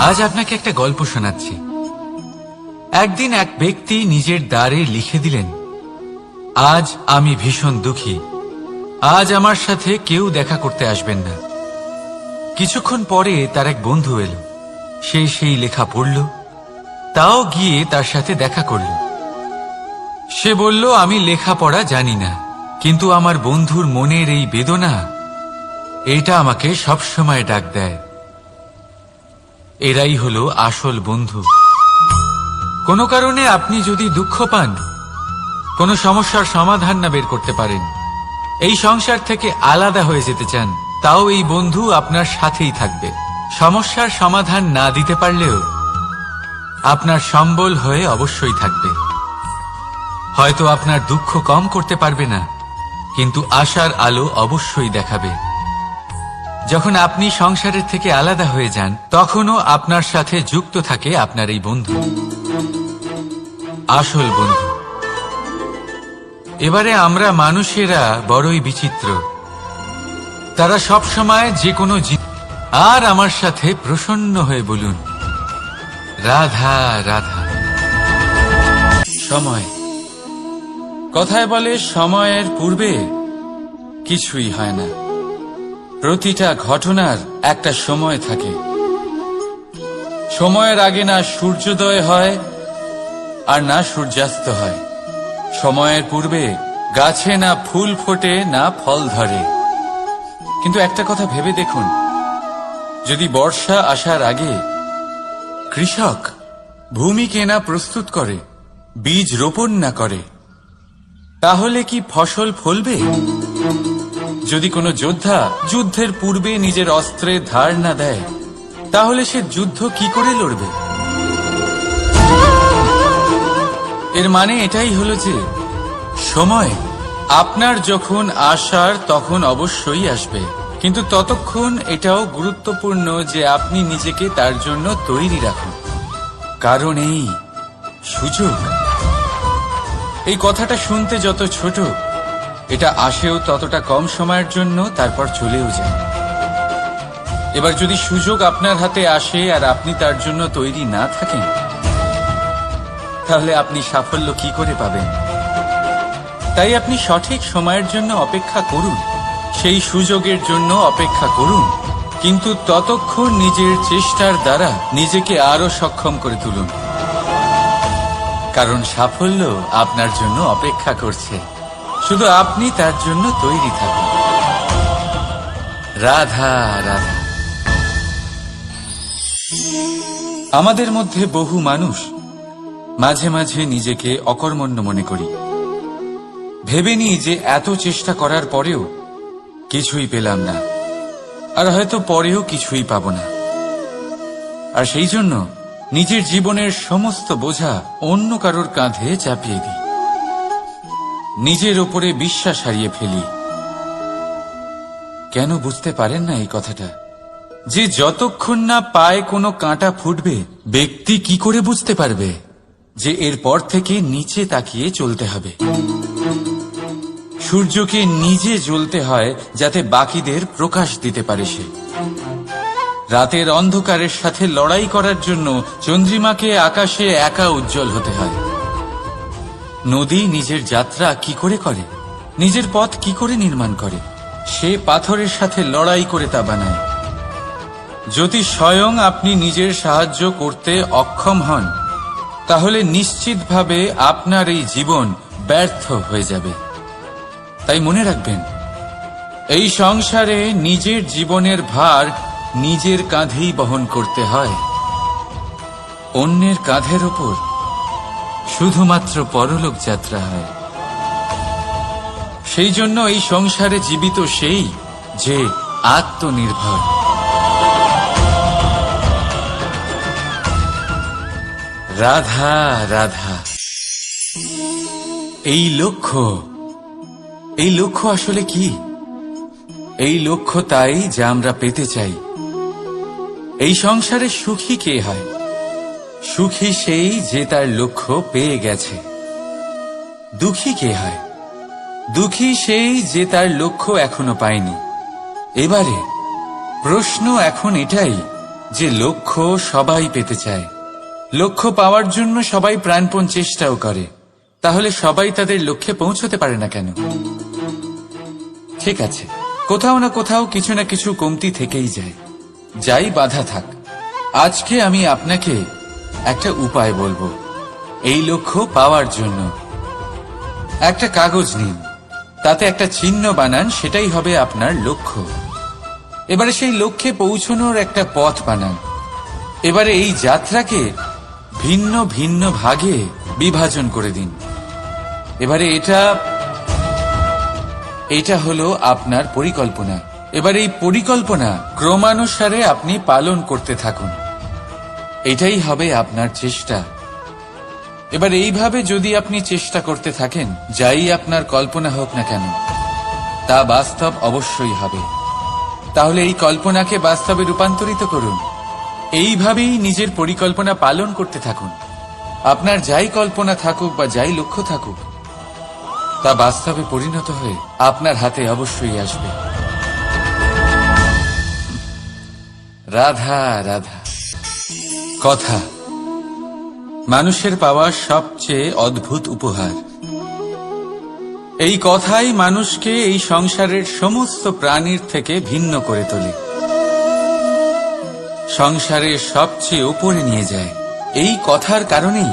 আজ আপনাকে একটা গল্প শোনাচ্ছি। একদিন এক ব্যক্তি নিজের দ্বারে লিখে দিলেন, আজ আমি ভীষণ দুঃখী, আজ আমার সাথে কেউ দেখা করতে আসবেন না। কিছুক্ষণ পরে তার এক বন্ধু এলো, সে সেই লেখা পড়ল, তাও গিয়ে তার সাথে দেখা করল। সে বলল, আমি লেখাপড়া জানি না, কিন্তু আমার বন্ধুর মনের এই বেদনা, এটা আমাকে সবসময় ডাক দেয়। এরাই হলো আসল বন্ধু। কোনো কারণে আপনি যদি দুঃখ পান, কোনো সমস্যার সমাধান না বের করতে পারেন, এই সংসার থেকে আলাদা হয়ে যেতে চান, তাও এই বন্ধু আপনার সাথেই থাকবে। সমস্যার সমাধান না দিতে পারলেও আপনার সম্বল হয়ে অবশ্যই থাকবে। হয়তো আপনার দুঃখ কম করতে পারবে না, কিন্তু আশার আলো অবশ্যই দেখাবে। যখন আপনি সংসারের থেকে আলাদা হয়ে যান, তখনও আপনার সাথে যুক্ত থাকে আপনার এই বন্ধু, আসল বন্ধু। এবারে আমরা মানুষেরা বড়ই বিচিত্র। তারা সব সময় যে কোনো আর আমার সাথে প্রসন্ন হয়ে বলুন, রাধা রাধা। সময়, কথায় বলে সময়ের পূর্বে কিছুই হয় না। প্রতিটা ঘটনার একটা সময় থাকে। সময়ের আগে না সূর্যোদয় হয় আর না সূর্যাস্ত হয়। সময়ের পূর্বে গাছে না ফুল ফোটে না ফল ধরে। কিন্তু একটা কথা ভেবে দেখুন, যদি বর্ষা আসার আগে কৃষক ভূমিকে না প্রস্তুত করে, বীজ রোপণ না করে, তাহলে কি ফসল ফলবে? যদি কোনো যোদ্ধা যুদ্ধের পূর্বে নিজের অস্ত্রের ধার না দেয়, তাহলে সে যুদ্ধ কি করে লড়বে? এর মানে এটাই হলো যে সময় আপনার যখন আসার তখন অবশ্যই আসবে, কিন্তু ততক্ষণ এটাও গুরুত্বপূর্ণ যে আপনি নিজেকে তার জন্য তৈরি রাখুন। কারণ এই সুযোগ, এই কথাটা শুনতে যত ছোট, এটা আসেও ততটা কম সময়ের জন্য, তারপর চলেও যায়। এবার যদি সুযোগ আপনার হাতে আসে আর আপনি তার জন্য তৈরি না থাকেন, তাহলে আপনি সাফল্য কি করে পাবেন? তাই আপনি সঠিক সময়ের জন্য অপেক্ষা করুন, সেই সুযোগের জন্য অপেক্ষা করুন, কিন্তু ততক্ষণ নিজের চেষ্টার দ্বারা নিজেকে আরো সক্ষম করে তুলুন। কারণ সাফল্য আপনার জন্য অপেক্ষা করছে, শুধু আপনি তার জন্য তৈরি থাকুন। রাধা রাধা। আমাদের মধ্যে বহু মানুষ মাঝে মাঝে নিজেকে অকর্মণ্য মনে করি, ভেবে নিই যে এত চেষ্টা করার পরেও কিছুই পেলাম না, আর হয়তো পরেও কিছুই পাব না। আর সেই জন্য নিজের জীবনের সমস্ত বোঝা অন্য কারোর কাঁধে চাপিয়ে দিই, নিজের ওপরে বিশ্বাস হারিয়ে ফেলি। কেন বুঝতে পারেন না এই কথাটা? যে যতক্ষণ না পায়ে কোনো কাঁটা ফুটবে, ব্যক্তি কি করে বুঝতে পারবে যে এরপর থেকে নিচে তাকিয়ে চলতে হবে? সূর্যকে নিজে জ্বলতে হয় যাতে বাকিদের প্রকাশ দিতে পারে সে। রাতের অন্ধকারের সাথে লড়াই করার জন্য চন্দ্রিমাকে আকাশে একা উজ্জ্বল হতে হয়। নদী নিজের যাত্রা কি করে করে, নিজের পথ কি করে নির্মাণ করে? সে পাথরের সাথে লড়াই করে তা বানায়। যদি স্বয়ং আপনি নিজের সাহায্য করতে অক্ষম হন, তাহলে নিশ্চিতভাবে আপনার এই জীবন ব্যর্থ হয়ে যাবে। তাই মনে রাখবেন, এই সংসারে নিজের জীবনের ভার নিজের কাঁধেই বহন করতে হয়। অন্যের কাঁধের ওপর শুধুমাত্র পরলোক যাত্রা হয়। সেই জন্য এই সংসারে জীবিত সেই যে আত্মনির্ভর। রাধা রাধা। এই লক্ষ্য আসলে কি? এই লক্ষ্য তাই যা আমরা পেতে চাই। এই সংসারে সুখী কে হয়? সুখী সেই যে তার লক্ষ্য পেয়ে গেছে। দুঃখী কে হয়? দুঃখী সেই যে তার লক্ষ্য এখনো পায়নি। এবারে প্রশ্ন এখন এটাই যে লক্ষ্য সবাই পেতে চায়, লক্ষ্য পাওয়ার জন্য সবাই প্রাণপণ চেষ্টাও করে, তাহলে সবাই তাদের লক্ষ্যে পৌঁছতে পারে না কেন? ঠিক আছে, কোথাও না কোথাও কিছু না কিছু কমতি থেকেই যায়, যাই বাধা থাক। আজকে আমি আপনাকে একটা উপায় বলবো এই লক্ষ্য পাওয়ার জন্য। একটা কাগজ নিন, তাতে একটা চিহ্ন বানান, সেটাই হবে আপনার লক্ষ্য। এবারে সেই লক্ষ্যে পৌঁছানোর একটা পথ বানান। এবারে এই যাত্রাকে ভিন্ন ভিন্ন ভাগে বিভাজন করে দিন। এবারে এটা হলো আপনার পরিকল্পনা। এবার এই পরিকল্পনা ক্রমানুসারে আপনি পালন করতে থাকুন, এটাই হবে আপনার চেষ্টা। এবার এইভাবে যদি আপনি চেষ্টা করতে থাকেন, যাই আপনার কল্পনা হোক না কেন, তা বাস্তব অবশ্যই হবে। তাহলে এই কল্পনাকে বাস্তবে রূপান্তরিত করুন। এইভাবেই নিজের পরিকল্পনা পালন করতে থাকুন। আপনার যাই কল্পনা থাকুক বা যাই লক্ষ্য থাকুক, তা বাস্তবে পরিণত হয়ে আপনার হাতে অবশ্যই আসবে। রাধা রাধা। কথা মানুষের পাওয়া সবচেয়ে অদ্ভুত উপহার। এই কথাই মানুষকে এই সংসারের সমস্ত প্রাণীর থেকে ভিন্ন করে তোলে, সংসারের সবচেয়ে উপরে নিয়ে যায়। এই কথার কারণেই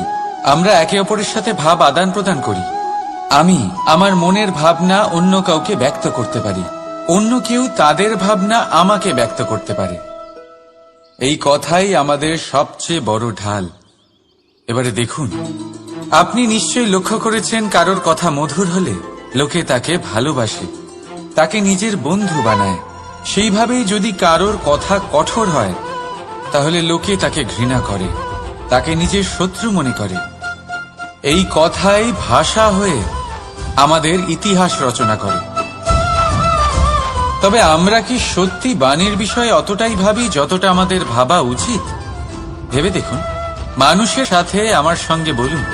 আমরা একে অপরের সাথে ভাব আদান প্রদান করি। আমি আমার মনের ভাবনা অন্য কাউকে ব্যক্ত করতে পারি, অন্য কেউ তাদের ভাবনা আমাকে ব্যক্ত করতে পারে। এই কথাই আমাদের সবচেয়ে বড় ঢাল। এবারে দেখুন, আপনি নিশ্চয়ই লক্ষ্য করেছেন, কারোর কথা মধুর হলে লোকে তাকে ভালোবাসে, তাকে নিজের বন্ধু বানায়। সেইভাবেই যদি কারোর কথা কঠোর হয়, তাহলে লোকে তাকে ঘৃণা করে, তাকে নিজের শত্রু মনে করে। এই কথাই ভাষা হয়ে আমাদের ইতিহাস রচনা করে। তবে আমরা কি সত্যি বাণীর বিষয়ে অতটাই ভাবি যতটা আমাদের ভাবা উচিত? ভেবে দেখুন। মানুষের সাথে আমার সঙ্গে বলুন,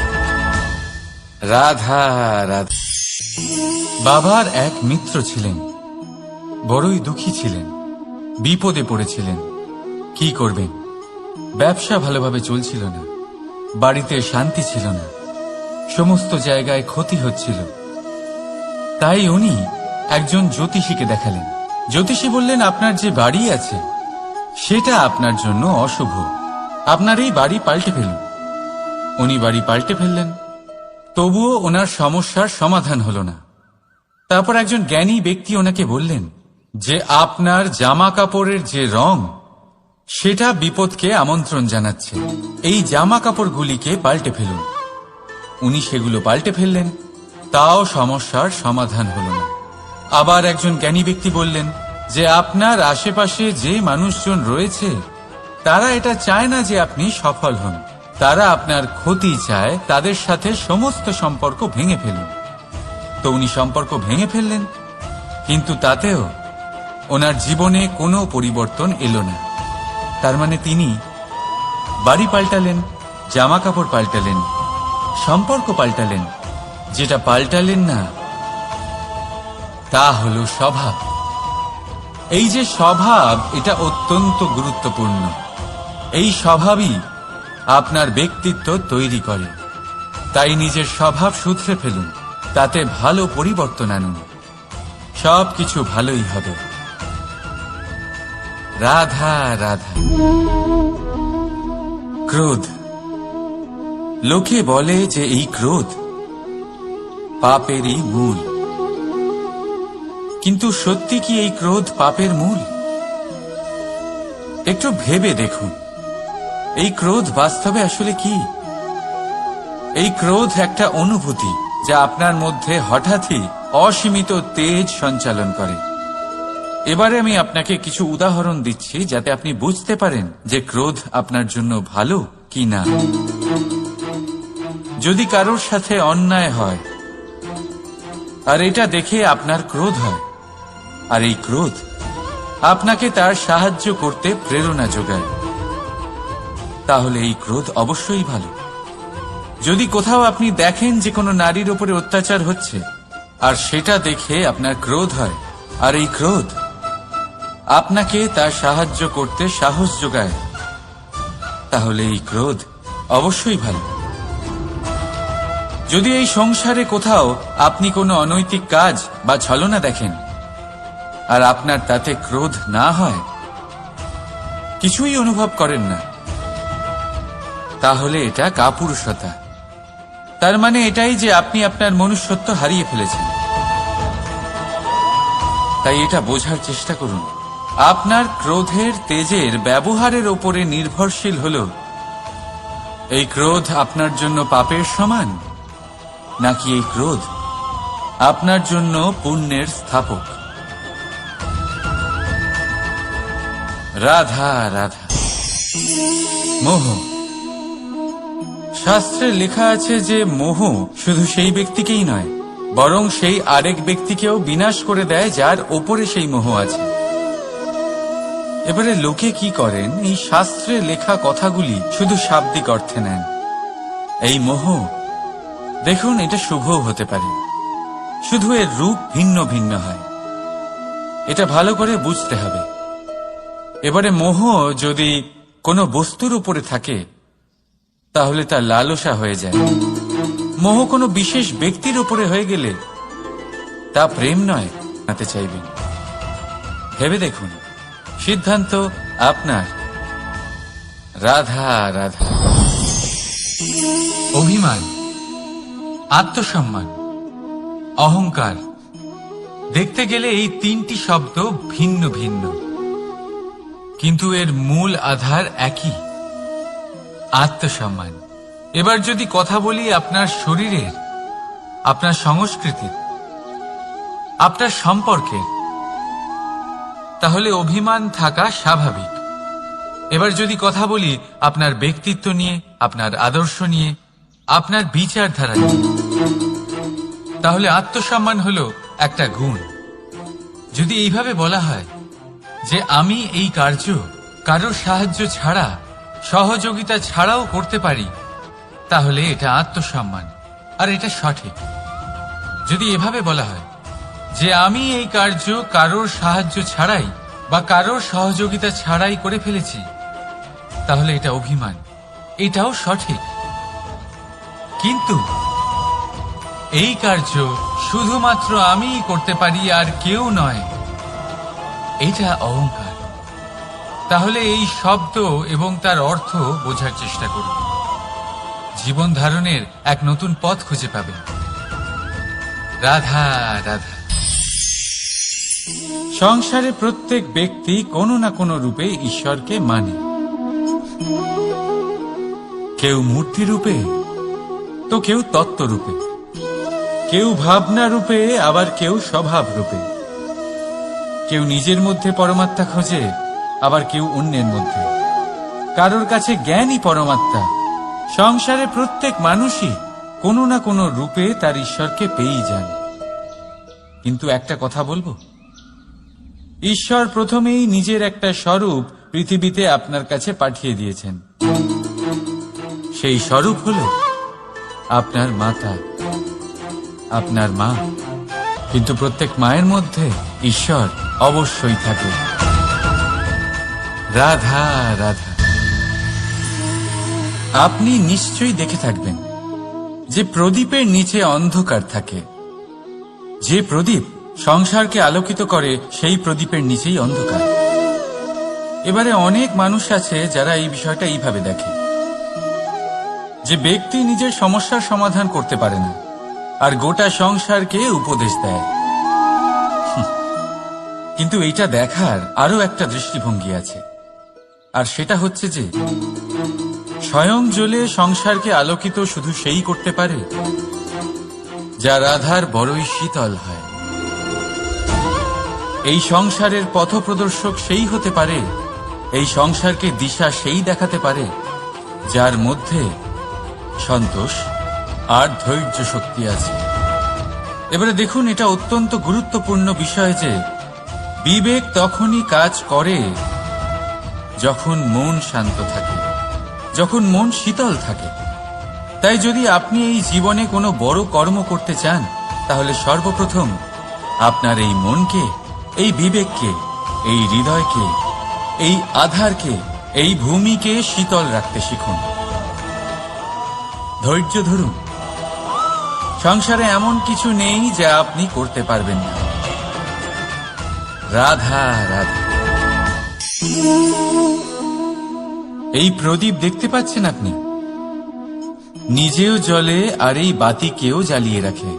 রাধা রাধা। বাবার এক মিত্র ছিলেন, বড়ই দুঃখী ছিলেন, বিপদে পড়েছিলেন। কি করবেন? ব্যবসা ভালোভাবে চলছিল না, বাড়িতে শান্তি ছিল না, সমস্ত জায়গায় ক্ষতি হচ্ছিল। তাই উনি একজন জ্যোতিষীকে দেখালেন। জ্যোতিষী বললেন, আপনার যে বাড়ি আছে সেটা আপনার জন্য অশুভ, আপনার এই বাড়ি পাল্টে ফেলুন। উনি বাড়ি পাল্টে ফেললেন, তবুও ওনার সমস্যার সমাধান হল না। তারপর একজন জ্ঞানী ব্যক্তি ওনাকে বললেন যে আপনার জামা কাপড়ের যে রং, সেটা বিপদকে আমন্ত্রণ জানাচ্ছে, এই জামা কাপড়গুলিকে পাল্টে ফেলুন। উনি সেগুলো পাল্টে ফেললেন, তাও সমস্যার সমাধান হল না। আবার একজন জ্ঞানী ব্যক্তি বললেন যে আপনার আশেপাশে যে মানুষজন রয়েছে, তারা এটা চায় না যে আপনি সফল হন, তারা আপনার ক্ষতি চায়, তাদের সাথে সমস্ত সম্পর্ক ভেঙে ফেলুন। তো উনি সম্পর্ক ভেঙে ফেললেন, কিন্তু তাতেও ওনার জীবনে কোনো পরিবর্তন এলো না। তার মানে তিনি বাড়ি পাল্টালেন, জামা কাপড় পাল্টালেন, সম্পর্ক পাল্টালেন, যেটা পাল্টালেন না তা হলো স্বভাব। এই যে স্বভাব, এটা অত্যন্ত গুরুত্বপূর্ণ। এই স্বভাবই আপনার ব্যক্তিত্ব তৈরি করে। তাই নিজের স্বভাব শুধরে ফেলুন, তাতে ভালো পরিবর্তন আনুন, সবকিছু ভালোই হবে। রাধা রাধা। ক্রোধ। লোকে বলে যে এই ক্রোধ পাপেরই মূল, কিন্তু সত্যি কি এই ক্রোধ পাপের মূল? একটু ভেবে দেখুন, এই ক্রোধ বাস্তবে আসলে কি? এই ক্রোধ একটা অনুভূতি যা আপনার মধ্যে হঠাৎই অসীমিত তেজ সঞ্চালন করে। এবারে আমি আপনাকে কিছু উদাহরণ দিচ্ছি যাতে আপনি বুঝতে পারেন যে ক্রোধ আপনার জন্য ভালো কি না। যদি কারোর সাথে অন্যায় হয় আর এটা দেখে আপনার ক্রোধ হয়, আর এই ক্রোধ আপনাকে তার সাহায্য করতে প্রেরণা যোগায়, তাহলে এই ক্রোধ অবশ্যই ভালো। যদি কোথাও আপনি দেখেন যে কোনো নারীর উপরে অত্যাচার হচ্ছে আর সেটা দেখে আপনার ক্রোধ হয়, আর এই ক্রোধ আপনাকে তার সাহায্য করতে সাহস যোগায়, তাহলে এই ক্রোধ অবশ্যই ভালো। যদি এই সংসারে কোথাও আপনি কোনো অনৈতিক কাজ বা ছলনা দেখেন আর আপনার তাতে ক্রোধ না হয়, কিছুই অনুভব করেন না, তাহলে এটা কাপুরুষতা। তার মানে এটাই যে আপনি আপনার মনুষ্যত্ব হারিয়ে ফেলেছেন। তাই এটা বোঝার চেষ্টা করুন, আপনার ক্রোধের তেজের ব্যবহারের ওপরে নির্ভরশীল হল এই ক্রোধ আপনার জন্য পাপের সমান, নাকি এই ক্রোধ আপনার জন্য পুণ্যের স্থাপক। রাধা রাধা। মোহ। শাস্ত্রে লেখা আছে যে মোহ শুধু সেই ব্যক্তিকেই নয়, বরং সেই আরেক ব্যক্তিকেও বিনাশ করে দেয় যার ওপরে সেই মোহ আছে। এবারে লোকে কি করেন, এই শাস্ত্রে লেখা কথাগুলি শুধু শাব্দিক অর্থে নেন। এই মোহ, দেখুন, এটা শুভও হতে পারে, শুধু এর রূপ ভিন্ন ভিন্ন হয়। এটা ভালো করে বুঝতে হবে। এবারে মোহ যদি কোনো বস্তুর উপরে থাকে তাহলে তা লালসা হয়ে যায়। মোহ কোনো বিশেষ ব্যক্তির উপরে হয়ে গেলে তা প্রেম নয়, জানতে চাইবেন। ভেবে দেখুন, সিদ্ধান্ত আপনার। রাধা রাধা। অভিমান, আত্মসম্মান, অহংকার, দেখতে গেলে এই তিনটি শব্দ ভিন্ন ভিন্ন, কিন্তু এর মূল আধার একই, আত্মসম্মান। এবার যদি কথা বলি আপনার শরীরের, আপনার সংস্কৃতির, আপনার সম্পর্কের, তাহলে অভিমান থাকা স্বাভাবিক। এবার যদি কথা বলি আপনার ব্যক্তিত্ব নিয়ে, আপনার আদর্শ নিয়ে, আপনার বিচারধারা নিয়ে, তাহলে আত্মসম্মান হলো একটা গুণ। যদি এইভাবে বলা হয় যে আমি এই কার্য কারোর সাহায্য ছাড়া, সহযোগিতা ছাড়াও করতে পারি, তাহলে এটা আত্মসম্মান, আর এটা সঠিক। যদি এভাবে বলা হয় যে আমি এই কার্য কারোর সাহায্য ছাড়াই বা কারোর সহযোগিতা ছাড়াই করে ফেলেছি, তাহলে এটা অভিমান, এটাও সঠিক। কিন্তু এই কার্য শুধুমাত্র আমিই করতে পারি আর কেউ নয়, এটা অহংকার। তাহলে এই শব্দ এবং তার অর্থ বোঝার চেষ্টা করুন। জীবন ধারণের এক নতুন পথ খুঁজে পাবেন। রাধা রাধা। সংসারে প্রত্যেক ব্যক্তি কোনো না কোনো রূপে ঈশ্বরকে মানে। কেউ মূর্তি রূপে, তো কেউ তত্ত্ব রূপে, কেউ ভাবনা রূপে, আবার কেউ স্বভাব রূপে। কেউ নিজের মধ্যে পরমাত্মা খোঁজে, আবার কেউ অন্যের মধ্যে। কারোর কাছে জ্ঞানই পরমাত্মা। সংসারে প্রত্যেক মানুষই কোনো না কোনো রূপে তার ঈশ্বরকে পেয়েই যান। কিন্তু একটা কথা বলবো, ঈশ্বর প্রথমেই নিজের একটা স্বরূপ পৃথিবীতে আপনার কাছে পাঠিয়ে দিয়েছেন। সেই স্বরূপ হলো আপনার মাতা, আপনার মা। কিন্তু প্রত্যেক মায়ের মধ্যে ঈশ্বর অবশ্যই থাকে। রাধা রাধা। আপনি নিশ্চয়ই দেখে থাকবেন যে প্রদীপের নিচে অন্ধকার থাকে। যে প্রদীপ সংসারকে আলোকিত করে, সেই প্রদীপের নিচেই অন্ধকার। এবারে অনেক মানুষ আছে যারা এই বিষয়টা এইভাবে দেখে যে ব্যক্তি নিজের সমস্যার সমাধান করতে পারে না, আর গোটা সংসারকে উপদেশ দেয়। কিন্তু এইটা দেখার আরো একটা দৃষ্টিভঙ্গি আছে, আর সেটা হচ্ছে যে স্বয়ং জ্বলে সংসারকে আলোকিত শুধু সেই করতে পারে যার আধার বড়ই শীতল হয়। এই সংসারের পথপ্রদর্শক সেই হতে পারে, এই সংসারকে দিশা সেই দেখাতে পারে যার মধ্যে সন্তোষ আর ধৈর্য শক্তি আছে। এবারে দেখুন, এটা অত্যন্ত গুরুত্বপূর্ণ বিষয় যে বিবেক তখনই কাজ করে যখন মন শান্ত থাকে, যখন মন শীতল থাকে। তাই যদি আপনি এই জীবনে কোনো বড় কর্ম করতে চান, তাহলে সর্বপ্রথম আপনার এই মনকে, এই বিবেককে, এই হৃদয়কে, এই আধারকে এই ভূমিকে শীতল রাখতে শিখুন। ধৈর্য ধরুন। সংসারে এমন কিছু নেই যা আপনি করতে পারবেন না। রাধা রাধা। এই প্রদীপ দেখতে পাচ্ছেন আপনি? নিজেও জ্বলে আর এই বাতিকেও জ্বালিয়ে রাখে,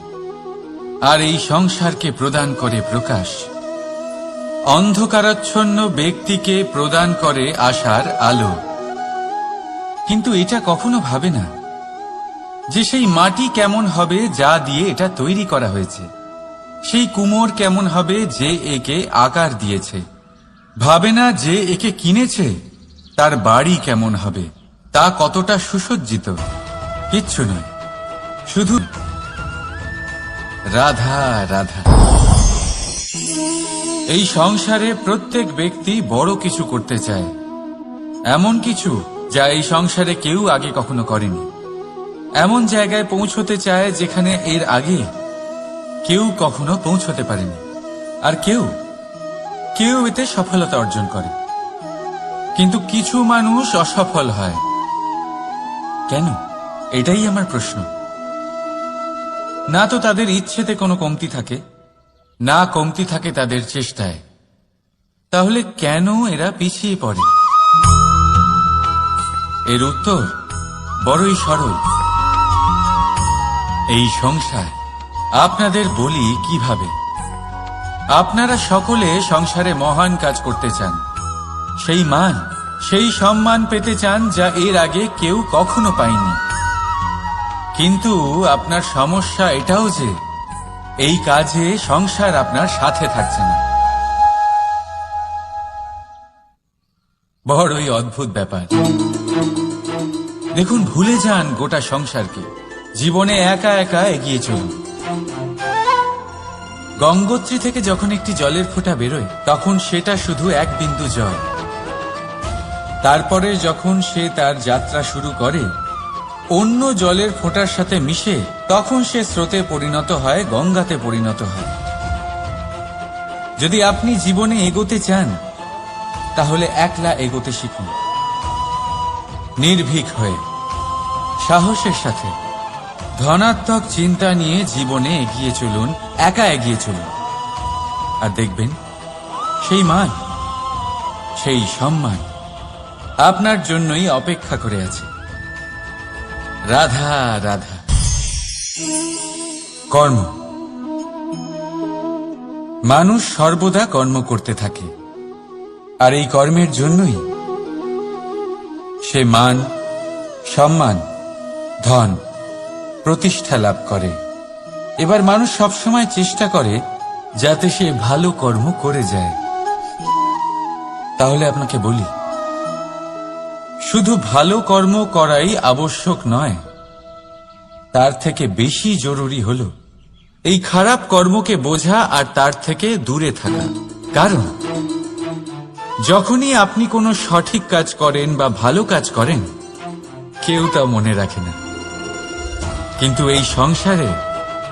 আর এই সংসারকে প্রদান করে প্রকাশ। অন্ধকারাচ্ছন্ন ব্যক্তিকে প্রদান করে আশার আলো। কিন্তু এটা কখনো ভাবে না যে সেই মাটি কেমন হবে যা দিয়ে এটা তৈরি করা হয়েছে, সেই কুমোর কেমন হবে যে একে আকার দিয়েছে। ভাবে না যে একে কিনেছে তার বাড়ি কেমন হবে, তা কতটা সুসজ্জিত। কিচ্ছু নয়, শুধু রাধা রাধা। এই সংসারে প্রত্যেক ব্যক্তি বড় কিছু করতে চায়, এমন কিছু যা এই সংসারে কেউ আগে কখনো করেনি। এমন জায়গায় পৌঁছতে চায় যেখানে এর আগে কেউ কখনো পৌঁছতে পারেনি। আর কেউ এতে সফলতা অর্জন করে। কিন্তু কিছু মানুষ অসফল হয় কেন? এটাই আমার প্রশ্ন। না তো তাদের ইচ্ছেতে কোনো কমতি থাকে, না কমতি থাকে তাদের চেষ্টায়। তাহলে কেন এরা পিছিয়ে পড়ে? এর উত্তর বড়ই সরল। এই সংসার। আপনাদের বলি কিভাবে। আপনারা সকলে সংসারে মহান কাজ করতে চান, সেই মান, সেই সম্মান পেতে চান যা এর আগে কেউ কখনো পায়নি। কিন্তু আপনার সমস্যা এটাও যে এই কাজে সংসার আপনার সাথে থাকছে না। বড়ই অদ্ভুত ব্যাপার। দেখুন, ভুলে যান গোটা সংসারকে। জীবনে একা একা এগিয়ে চলুন। গঙ্গোত্রী থেকে যখন একটি জলের ফোঁটা বেরোয় তখন সেটা শুধু এক বিন্দু জল। তারপরে যখন সে তার যাত্রা শুরু করে অন্য জলের ফোঁটার সাথে মিশে, তখন সে স্রোতে পরিণত হয়, গঙ্গাতে পরিণত হয়। যদি আপনি জীবনে এগোতে চান তাহলে একলা এগোতে শিখুন, নির্ভীক হয়ে, সাহসের সাথে। ধনাত্মক চিন্তা নিয়ে জীবনে এগিয়ে চলুন, একা এগিয়ে চলুন। আর দেখবেন সেই মান, সেই সম্মান আপনার জন্যই অপেক্ষা করে আছে। রাধা রাধা। কর্ম। মানুষ সর্বদা কর্ম করতে থাকে, আর এই কর্মের জন্যই সে মান, সম্মান, ধন, প্রতিষ্ঠা লাভ করে। এবার মানুষ সবসময় চেষ্টা করে যাতে সে ভালো কর্ম করে যায়। তাহলে আপনাকে বলি, শুধু ভালো কর্ম করাই আবশ্যক নয়, তার থেকে বেশি জরুরি হল এই খারাপ কর্মকে বোঝা আর তার থেকে দূরে থাকা। কারণ যখনই আপনি কোনো সঠিক কাজ করেন বা ভালো কাজ করেন, কেউ তা মনে রাখে না। কিন্তু এই সংসারে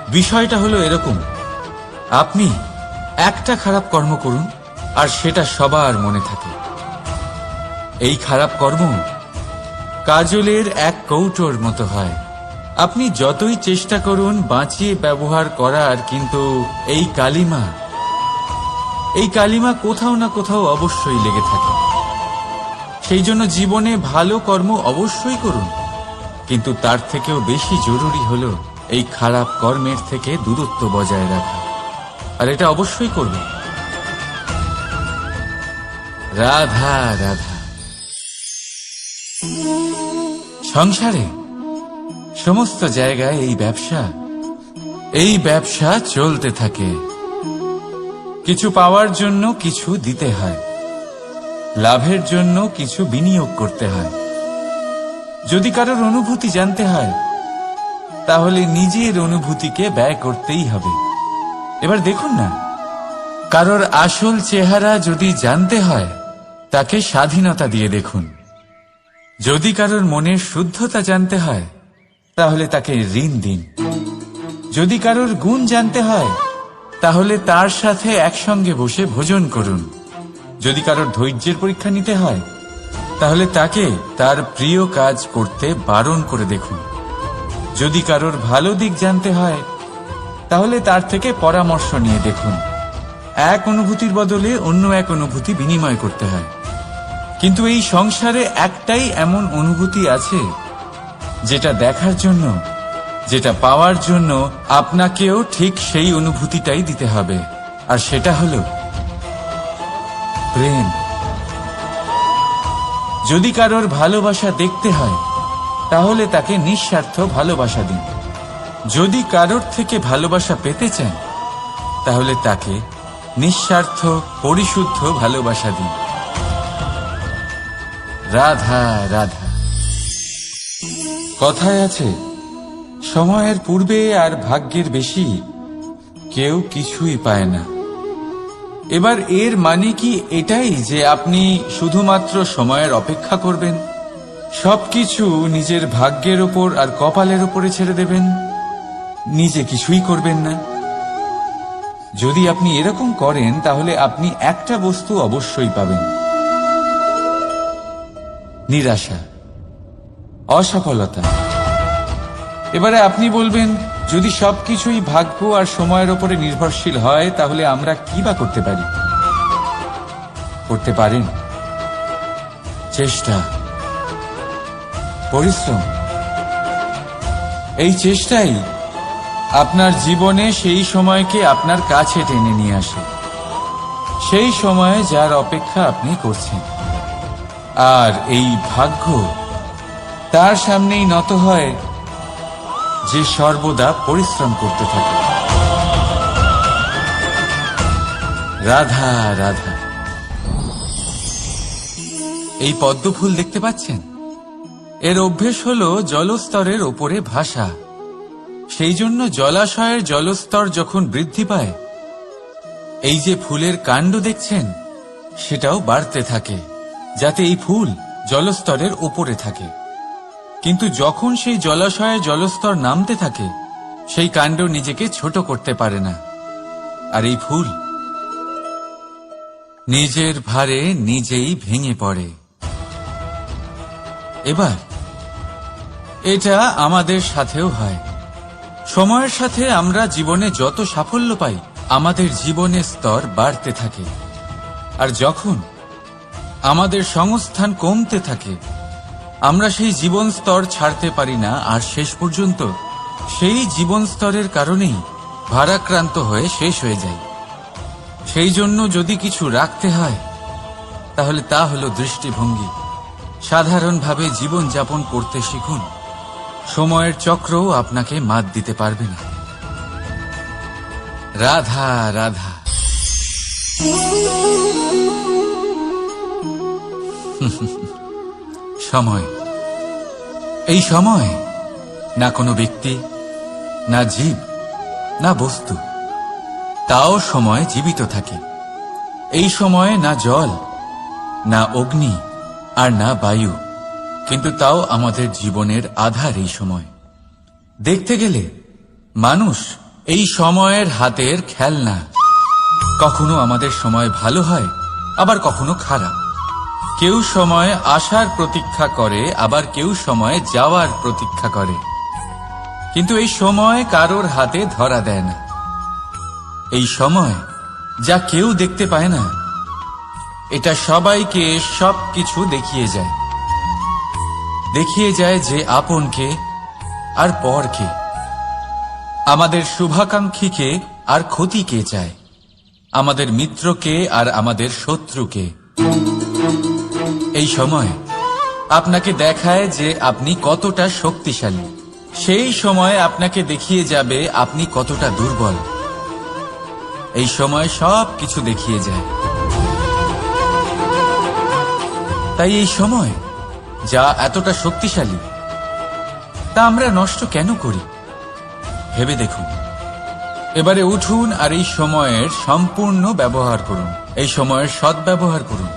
বিষয়টা হলো এরকম, আপনি একটা খারাপ কর্ম করুন আর সেটা সবার মনে থাকে। এই খারাপ কর্ম কাজলের এক কৌটোর মতো হয়। আপনি যতই চেষ্টা করুন বাঁচিয়ে ব্যবহার করার, কিন্তু এই কালিমা কোথাও না কোথাও অবশ্যই লেগে থাকে। সেই জন্য জীবনে ভালো কর্ম অবশ্যই করুন, কিন্তু তার থেকেও বেশি জরুরি হলো এই খারাপ কর্মের থেকে দূরত্ব বজায় রাখা। আর এটা অবশ্যই করবেন। রাধা রাধা। সংসারে সমস্ত জায়গায় এই ব্যবসা চলতে থাকে। কিছু পাওয়ার জন্য কিছু দিতে হয়, লাভের জন্য কিছু বিনিয়োগ করতে হয়। যদি কারোর অনুভূতি জানতে হয় তাহলে নিজের অনুভূতিকে ব্যয় করতেই হবে। এবার দেখুন না, কারোর আসল চেহারা যদি জানতে হয় তাকে স্বাধীনতা দিয়ে দেখুন। যদি কারোর মনের শুদ্ধতা জানতে হয় তাহলে তাকে ঋণ দিন। যদি কারোর গুণ জানতে হয় তাহলে তার সাথে একসঙ্গে বসে ভোজন করুন। যদি কারোর ধৈর্যের পরীক্ষা নিতে হয় তাহলে তাকে তার প্রিয় কাজ করতে বারণ করে দেখুন। যদি কারোর ভালো দিক জানতে হয় তাহলে তার থেকে পরামর্শ নিয়ে দেখুন। এক অনুভূতির বদলে অন্য এক অনুভূতি বিনিময় করতে হয়। কিন্তু এই সংসারে একটাই এমন অনুভূতি আছে যেটা দেখার জন্য, যেটা পাওয়ার জন্য আপনাকেও ঠিক সেই অনুভূতিটাই দিতে হবে, আর সেটা হলো প্রেম। যদি কারোর ভালোবাসা দেখতে হয় তাহলে তাকে নিঃস্বার্থ ভালোবাসা দিন। যদি কারোর থেকে ভালোবাসা পেতে চান তাহলে তাকে নিঃস্বার্থ পরিশুদ্ধ ভালোবাসা দিন। রাধা রাধা। কথায় আছে, সময়ের পূর্বে আর ভাগ্যের বেশি কেউ কিছুই পায় না। এবার এর মানে কি এটাই যে আপনি শুধুমাত্র সময়ের অপেক্ষা করবেন, সবকিছু নিজের ভাগ্যের ওপর আর কপালের ওপরে ছেড়ে দেবেন, নিজে কিছুই করবেন না? যদি আপনি এরকম করেন তাহলে আপনি একটা বস্তু অবশ্যই পাবেন: নিরাশা, অসফলতা। এবারে আপনি বলবেন, যদি সবকিছুই ভাগ্য আর সময়ের ওপরে নির্ভরশীল হয় তাহলে আমরা কি বা করতে পারি? করতে পারেন চেষ্টা, পরিশ্রম। এই চেষ্টাই আপনার জীবনে সেই সময়কে আপনার কাছে টেনে নিয়ে আসে, সেই সময়ে যার অপেক্ষা আপনি করছেন। আর এই ভাগ্য তার সামনেই নত হয় যে সর্বদা পরিশ্রম করতে থাকে। রাধা রাধা। এই পদ্ম ফুল দেখতে পাচ্ছেন? এর অভ্যেস হলো জলস্তরের ওপরে ভাসা। সেই জন্য জলাশয়ের জলস্তর যখন বৃদ্ধি পায়, এই যে ফুলের কাণ্ড দেখছেন সেটাও বাড়তে থাকে, যাতে এই ফুল জলস্তরের ওপরে থাকে। কিন্তু যখন সেই জলাশয়ের জলস্তর নামতে থাকে, সেই কাণ্ড নিজেকে ছোট করতে পারে না, আর এই ফুল নিজের ভারে নিজেই ভেঙে পড়ে। এবার এটা আমাদের সাথেও হয়। সময়ের সাথে আমরা জীবনে যত সাফল্য পাই, আমাদের জীবনের স্তর বাড়তে থাকে। আর যখন আমাদের সংস্থান কমতে থাকে, আমরা সেই জীবন স্তর ছাড়তে পারি না, আর শেষ পর্যন্ত সেই জীবন স্তরের কারণেই ভারাক্রান্ত হয়ে শেষ হয়ে যায়। সেই জন্য যদি কিছু রাখতে হয় তাহলে তা হলো দৃষ্টিভঙ্গি। সাধারণভাবে জীবন যাপন করতে শিখুন, সময়ের চক্রও আপনাকে মাত দিতে পারবে না। রাধা রাধা। সময়, এই সময় না কোনো ব্যক্তি, না জীব, না বস্তু, তাও সময় জীবিত থাকে। এই সময়ে না জল, না অগ্নি, আর না বায়ু, কিন্তু তাও আমাদের জীবনের আধার এই সময়। দেখতে গেলে মানুষ এই সময়ের হাতের খেলনা। কখনো আমাদের সময় ভালো হয়, আবার কখনো খারাপ। কেউ সময় আসার প্রতীক্ষা করে, আবার কেউ সময় যাওয়ার প্রতীক্ষা করে, কিন্তু এই সময় কারোর হাতে ধরা দেয় না। এই সময় যা কেউ দেখতে পায় না, এটা সবাইকে সবকিছু দেখিয়ে যায়। দেখিয়ে যায় যে আপনকে আর পরকে, আমাদের শুভাকাঙ্ক্ষীকে আর ক্ষতিকে চায়, আমাদের মিত্রকে আর আমাদের শত্রুকে। এই সময় আপনাকে দেখায় যে আপনি কতটা শক্তিশালী, সেই সময় আপনাকে দেখিয়ে যাবে আপনি কতটা দুর্বল। এই সময় সব কিছু দেখিয়ে যায়। তাই এই সময় যা এতটা শক্তিশালী, তা আমরা নষ্ট কেন করি? ভেবে দেখুন। এবারে উঠুন আর এই সময়ের সম্পূর্ণ ব্যবহার করুন, এই সময়ের সদ্ব্যবহার করুন।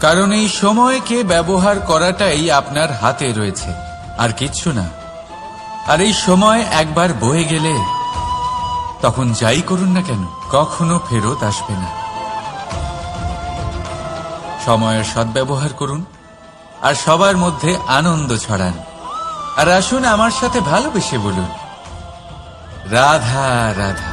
কারণ এই সময়কে ব্যবহার করাটাই আপনার হাতে রয়েছে, আর কিচ্ছু না। আর এই সময় একবার বয়ে গেলে তখন যাই করুন না কেন, কখনো ফেরত আসবে না। সময়ের সদ্ব্যবহার করুন, আর সবার মধ্যে আনন্দ ছড়ান। আর আসুন আমার সাথে ভালোবেসে বলুন, রাধা রাধা।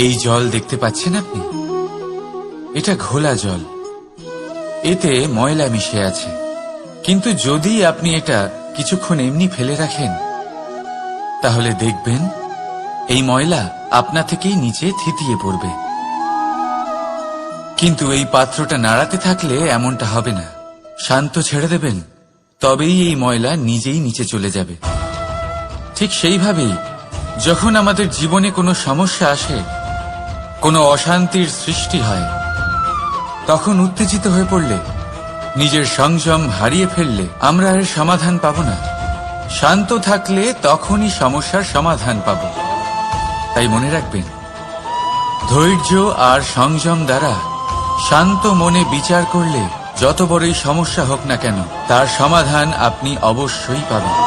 এই জল দেখতে পাচ্ছেন আপনি? এটা ঘোলা জল, এতে ময়লা মিশে আছে। কিন্তু যদি আপনি এটা কিছুক্ষণ এমনি ফেলে রাখেন, তাহলে দেখবেন এই ময়লা আপনা থেকেই নিচে থিতিয়ে পড়বে। কিন্তু এই পাত্রটা নাড়াতে থাকলে এমনটা হবে না। শান্ত ছেড়ে দেবেন, তবেই এই ময়লা নিজেই নিচে চলে যাবে। ঠিক সেইভাবেই যখন আমাদের জীবনে কোনো সমস্যা আসে, কোনো অশান্তির সৃষ্টি হয়, তখন উত্তেজিত হয়ে পড়লে, নিজের সংযম হারিয়ে ফেললে আমরা এর সমাধান পাব না। শান্ত থাকলে তখনই সমস্যার সমাধান পাব। তাই মনে রাখবেন, ধৈর্য আর সংযম দ্বারা শান্ত মনে বিচার করলে যত বড়ই সমস্যা হোক না কেন, তার সমাধান আপনি অবশ্যই পাবেন।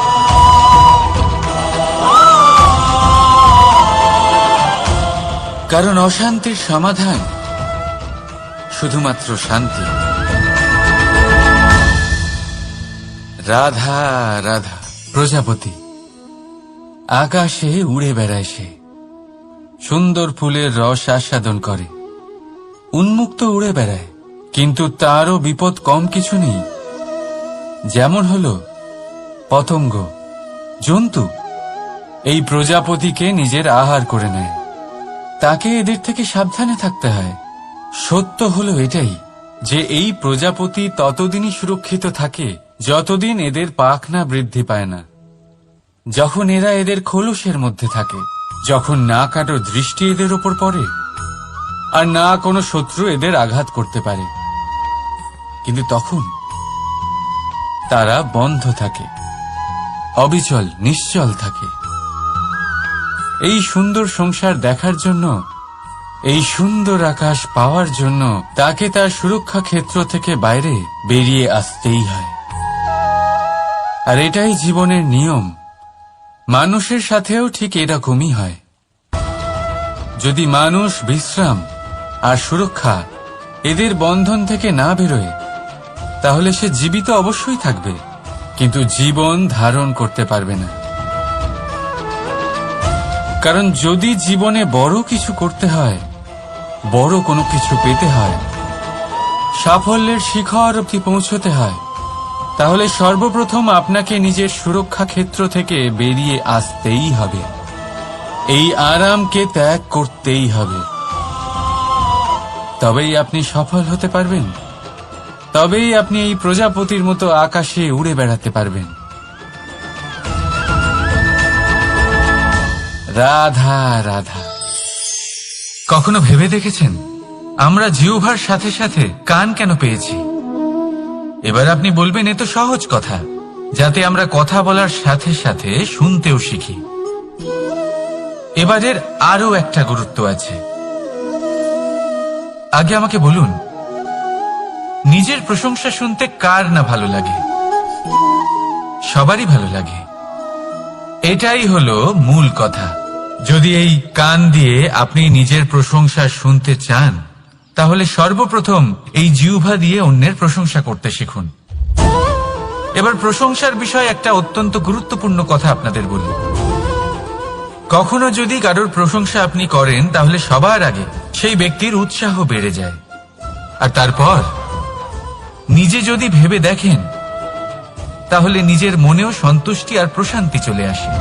কারণ অশান্তির সমাধান শুধুমাত্র শান্তি। রাধা রাধা। প্রজাপতি আকাশে উড়ে বেড়ায়, সে সুন্দর ফুলের রস আস্বাদন করে, উন্মুক্ত উড়ে বেড়ায়, কিন্তু তারও বিপদ কম কিছু নেই। যেমন হল পতঙ্গ, জন্তু এই প্রজাপতিকে নিজের আহার করে নেয়। তাকে এদের থেকে সাবধানে থাকতে হয়। সত্য হলো এটাই যে এই প্রজাপতি ততদিনই সুরক্ষিত থাকে যতদিন এদের পাখনা বৃদ্ধি পায় না। যখন এরা এদের খোলসের মধ্যে থাকে, যখন না কারো দৃষ্টি এদের ওপর পড়ে আর না কোনো শত্রু এদের আঘাত করতে পারে, কিন্তু তখন তারা বন্ধ থাকে, অবিচল নিশ্চল থাকে। এই সুন্দর সংসার দেখার জন্য, এই সুন্দর আকাশ পাওয়ার জন্য তাকে তার সুরক্ষা ক্ষেত্র থেকে বাইরে বেরিয়ে আসতেই হয়। আর এটাই জীবনের নিয়ম। মানুষের সাথেও ঠিক এরকমই হয়। যদি মানুষ বিশ্রাম আর সুরক্ষা এদের বন্ধন থেকে না বেরোয়, তাহলে সে জীবিত অবশ্যই থাকবে, কিন্তু জীবন ধারণ করতে পারবে না। কারণ যদি জীবনে বড় কিছু করতে হয়, বড় কোনো কিছু পেতে হয়, সাফল্যের শিখর অবধি পৌঁছতে হয়, তাহলে সর্বপ্রথম আপনাকে নিজের সুরক্ষা ক্ষেত্র থেকে বেরিয়ে আসতেই হবে। এই আরামকে ত্যাগ করতেই হবে। তবেই আপনি সফল হতে পারবেন। তবেই আপনি এই প্রজাপতির মতো আকাশে উড়ে বেড়াতে পারবেন। রাধা রাধা। কখনো ভেবে দেখেছেন আমরা জিহ্বার সাথে সাথে কান কেন পেয়েছি? এবার আপনি বলবেন, এ তো সহজ কথা, যাতে আমরা কথা বলার সাথে সাথে শুনতেও শিখি। এবারের আরো একটা গুরুত্ব আছে। আগে আমাকে বলুন, নিজের প্রশংসা শুনতে কার না ভালো লাগে? সবারই ভালো লাগে। এটাই হলো মূল কথা। যদি এই কান দিয়ে আপনি নিজের প্রশংসা শুনতে চান, তাহলে সর্বপ্রথম এই জিহ্বা দিয়ে অন্যের প্রশংসা করতে শিখুন। এবার প্রশংসার বিষয়ে একটা অত্যন্ত গুরুত্বপূর্ণ কথা আপনাদের বলি। কখনো যদি কারোর প্রশংসা আপনি করেন, তাহলে সবার আগে সেই ব্যক্তির উৎসাহ বেড়ে যায়। আর তারপর নিজে যদি ভেবে দেখেন, তাহলে নিজের মনেও সন্তুষ্টি আর প্রশান্তি চলে আসে।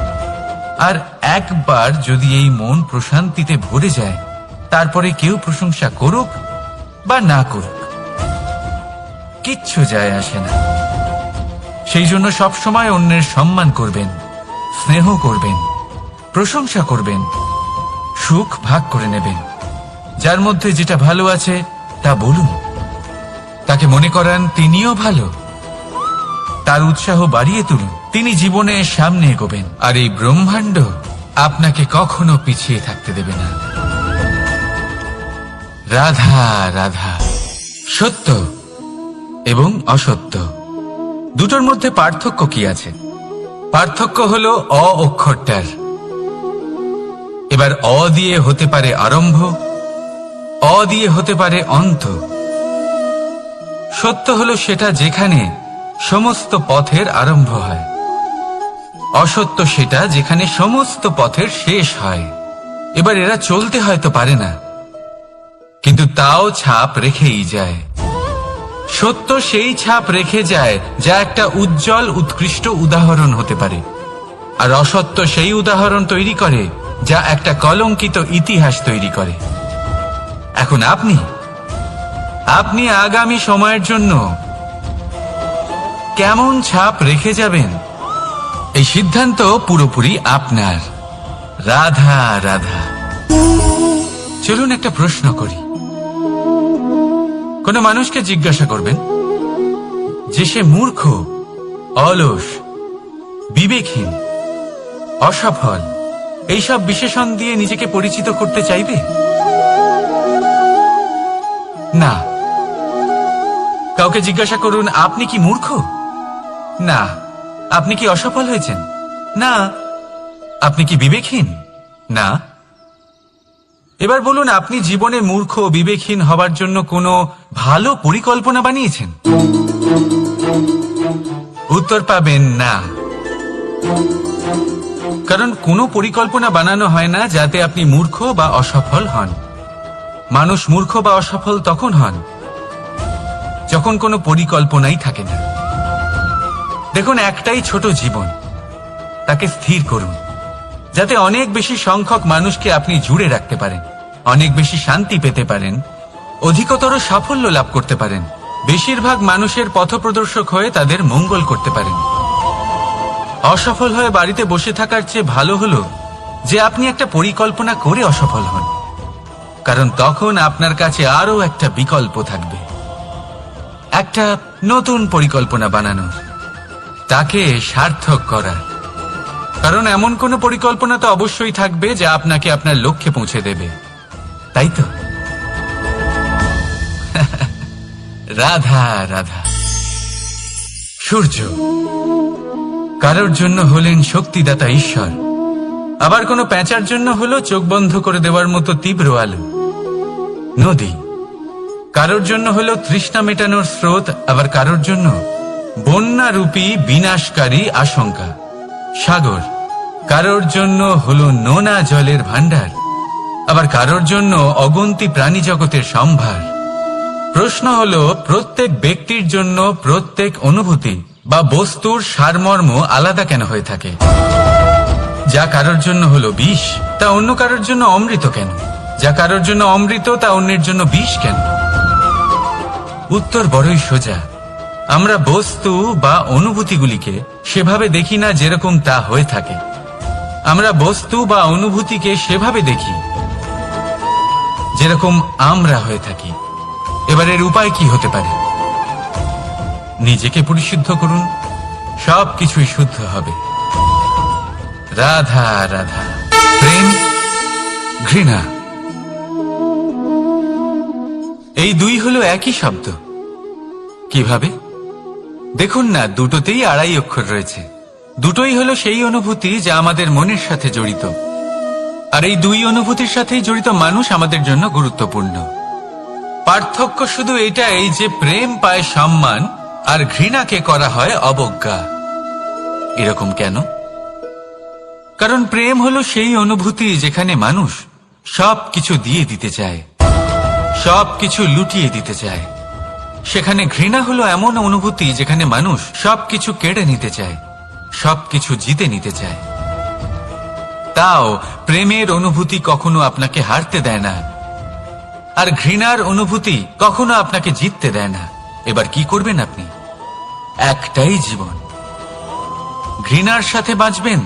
আর একবার যদি এই মন প্রশান্তিতে ভরে যায়, তারপরে কেউ প্রশংসা করুক বা না করুক, কিচ্ছু যায় আসে না। সেই জন্য সবসময় অন্যের সম্মান করবেন, স্নেহ করবেন, প্রশংসা করবেন, সুখ ভাগ করে নেবেন। যার মধ্যে যেটা ভালো আছে তা বলুন। তাকে মনে করান তিনিও ভালো, তার উৎসাহ বাড়িয়ে তুলুন। তিনি জীবনে সামনে এগোবেন, আর এই ব্রহ্মাণ্ড আপনাকে কখনো পিছিয়ে থাকতে দেবে না। রাধা রাধা। সত্য এবং অসত্য দুটোর মধ্যে পার্থক্য কি আছে? পার্থক্য হলো অ অক্ষরটার। এবার অ দিয়ে হতে পারে আরম্ভ, অ দিয়ে হতে পারে অন্ত। সত্য হলো সেটা যেখানে সমস্ত পথের আরম্ভ হয়, অসত্য সেটা যেখানে সমস্ত পথের শেষ হয়। এবার এরা চলতে হয়তো পারে না, কিন্তু তাও ছাপ রেখেই যায়। সত্য সেই ছাপ রেখে যায় যা একটা উজ্জ্বল উৎকৃষ্ট উদাহরণ হতে পারে, আর অসত্য সেই উদাহরণ তৈরি করে যা একটা কলঙ্কিত ইতিহাস তৈরি করে। এখন আপনি আগামী সময়ের জন্য কেমন ছাপ রেখে যাবেন, এই সিদ্ধান্ত পুরোপুরি আপনার। রাধা রাধা। চলুন একটা প্রশ্ন করি। কোন মানুষকে জিজ্ঞাসা করবেন যে সে মূর্খ, অলস, বিবেকহীন, অসফল এইসব বিশেষণ দিয়ে নিজেকে পরিচিত করতে চাইবে? না। কাউকে জিজ্ঞাসা করুন আপনি কি মূর্খ? না। আপনি কি অসফল হয়েছেন? না। আপনি কি বিবেকহীন? না। এবার বলুন আপনি জীবনে মূর্খ ও বিবেকহীন হবার জন্য কোনো ভালো পরিকল্পনা বানিয়েছেন? উত্তর পাবেন না। কারণ কোনো পরিকল্পনা বানানো হয় না যাতে আপনি মূর্খ বা অসফল হন। মানুষ মূর্খ বা অসফল তখন হন যখন কোনো পরিকল্পনাই থাকে না। দেখুন, একটাই ছোট জীবন, তাকে স্থির করুন যাতে অনেক বেশি সংখ্যক মানুষকে আপনি জুড়ে রাখতে পারেন, অনেক বেশি শান্তি পেতে পারেন, অধিকতর সাফল্য লাভ করতে পারেন, বেশিরভাগ মানুষের পথপ্রদর্শক হয়ে তাদের মঙ্গল করতে পারেন। অসফল হয়ে বাড়িতে বসে থাকার চেয়ে ভালো হলো যে আপনি একটা পরিকল্পনা করে অসফল হন, কারণ তখন আপনার কাছে আরো একটা বিকল্প থাকবে, একটা নতুন পরিকল্পনা বানানোর, তাকে সার্থক করার। কারণ এমন কোন পরিকল্পনা তো অবশ্যই থাকবে যা আপনাকে আপনার লক্ষ্যে পৌঁছে দেবে, তাই তো? রাধা রাধা। সূর্য কারোর জন্য হলেন শক্তিদাতা ঈশ্বর, আবার কোনো প্যাঁচার জন্য হলো চোখ বন্ধ করে দেওয়ার মতো তীব্র আলো। নদী কারোর জন্য হলো তৃষ্ণা মেটানোর স্রোত, আবার কারোর জন্য বন্যারূপী বিনাশকারী আশঙ্কা। সাগর কারোর জন্য হলো নোনা জলের ভান্ডার, আবার কারোর জন্য অগন্তি প্রাণী জগতের সম্ভার। প্রশ্ন হলো প্রত্যেক ব্যক্তির জন্য প্রত্যেক অনুভূতি বা বস্তুর সারমর্ম আলাদা কেন হয়ে থাকে? যা কারোর জন্য হলো বিষ তা অন্য কারোর জন্য অমৃত কেন? যা কারোর জন্য অমৃত তা অন্যের জন্য বিষ কেন? উত্তর বড়ই সোজা। আমরা বস্তু বা অনুভূতিগুলিকে সেভাবে দেখি না যেরকম তা হয়ে থাকে। আমরা বস্তু বা অনুভূতিকে সেভাবে দেখি যেরকম আমরা হয়ে থাকি। এবার এর উপায় কি হতে পারে? নিজেকে পরিশুদ্ধ করুন, সবকিছুই শুদ্ধ হবে। রাধা রাধা। প্রেম, ঘৃণা, এই দুই হলো একই শব্দ। কিভাবে? দেখুন না, দুটোতেই 2.5 অক্ষর রয়েছে। দুটোই হলো সেই অনুভূতি যা আমাদের মনের সাথে জড়িত, আর এই দুই অনুভূতির সাথেই জড়িত মানুষ আমাদের জন্য গুরুত্বপূর্ণ। পার্থক্য শুধু এটাই যে প্রেম পায় সম্মান আর ঘৃণাকে করা হয় অবজ্ঞা। এরকম কেন? কারণ প্রেম হলো সেই অনুভূতি যেখানে মানুষ সবকিছু দিয়ে দিতে চায়, সবকিছু লুটিয়ে দিতে চায়। সেখানে ঘৃণা হলো এমন অনুভূতি যেখানে মানুষ সবকিছু কেড়ে নিতে চায়, সবকিছু জিতে নিতে চায়। তাও প্রেমের অনুভূতি কখনো আপনাকে হারতে দেয় না, আর ঘৃণার অনুভূতি কখনো আপনাকে জিততে দেয় না। এবার কি করবেন আপনি? একটাই জীবন, ঘৃণার সাথে বাঁচবেন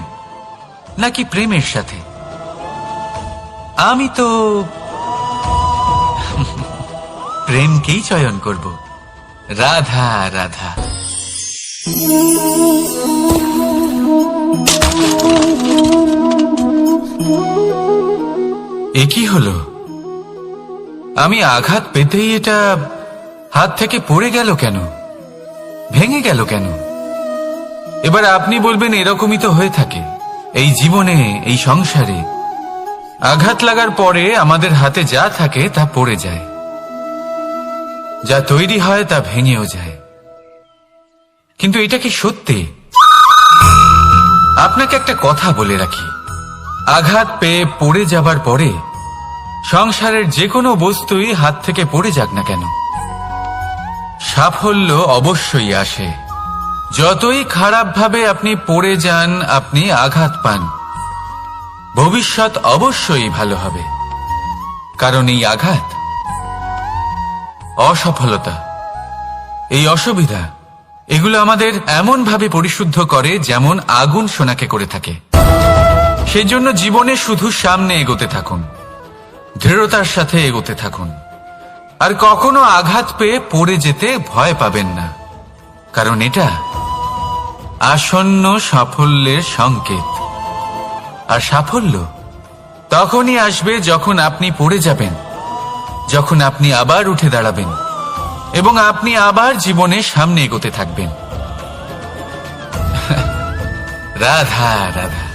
নাকি প্রেমের সাথে? আমি তো প্রেমকেই চয়ন করব। রাধা রাধা। এ কি হলো? আমি আঘাত পেতেই এটা হাত থেকে পড়ে গেল কেন? ভেঙে গেল কেন? এবার আপনি বলবেন এরকমই তো হয়ে থাকে এই জীবনে, এই সংসারে। আঘাত লাগার পরে আমাদের হাতে যা থাকে তা পড়ে যায়, যা তৈরি হয় তা ভেঙেও যায়। কিন্তু এটা কি সত্যি? আপনাকে একটা কথা বলে রাখি, আঘাত পেয়ে পড়ে যাবার পরে সংসারের যে কোনো বস্তুই হাত থেকে পড়ে যাক না কেন, সাফল্য অবশ্যই আসে। যতই খারাপভাবে আপনি পড়ে যান, আপনি আঘাত পান, ভবিষ্যৎ অবশ্যই ভালো হবে। কারণ এই আঘাত, অসফলতা, এই অসুবিধা, এগুলো আমাদের এমন ভাবে পরিশুদ্ধ করে যেমন আগুন সোনাকে করে থাকে। সেজন্য জীবনে শুধু সামনে এগোতে থাকুন, দৃঢ়তার সাথে এগোতে থাকুন, আর কখনো আঘাত পেয়ে পড়ে যেতে ভয় পাবেন না। কারণ এটা আসন্ন সাফল্যের সংকেত। আর সাফল্য তখনই আসবে যখন আপনি পড়ে যাবেন, যখন আপনি আবার উঠে দাঁড়াবেন এবং আপনি আবার জীবনে সামনে এগোতে থাকবেন। রাধা রাধা।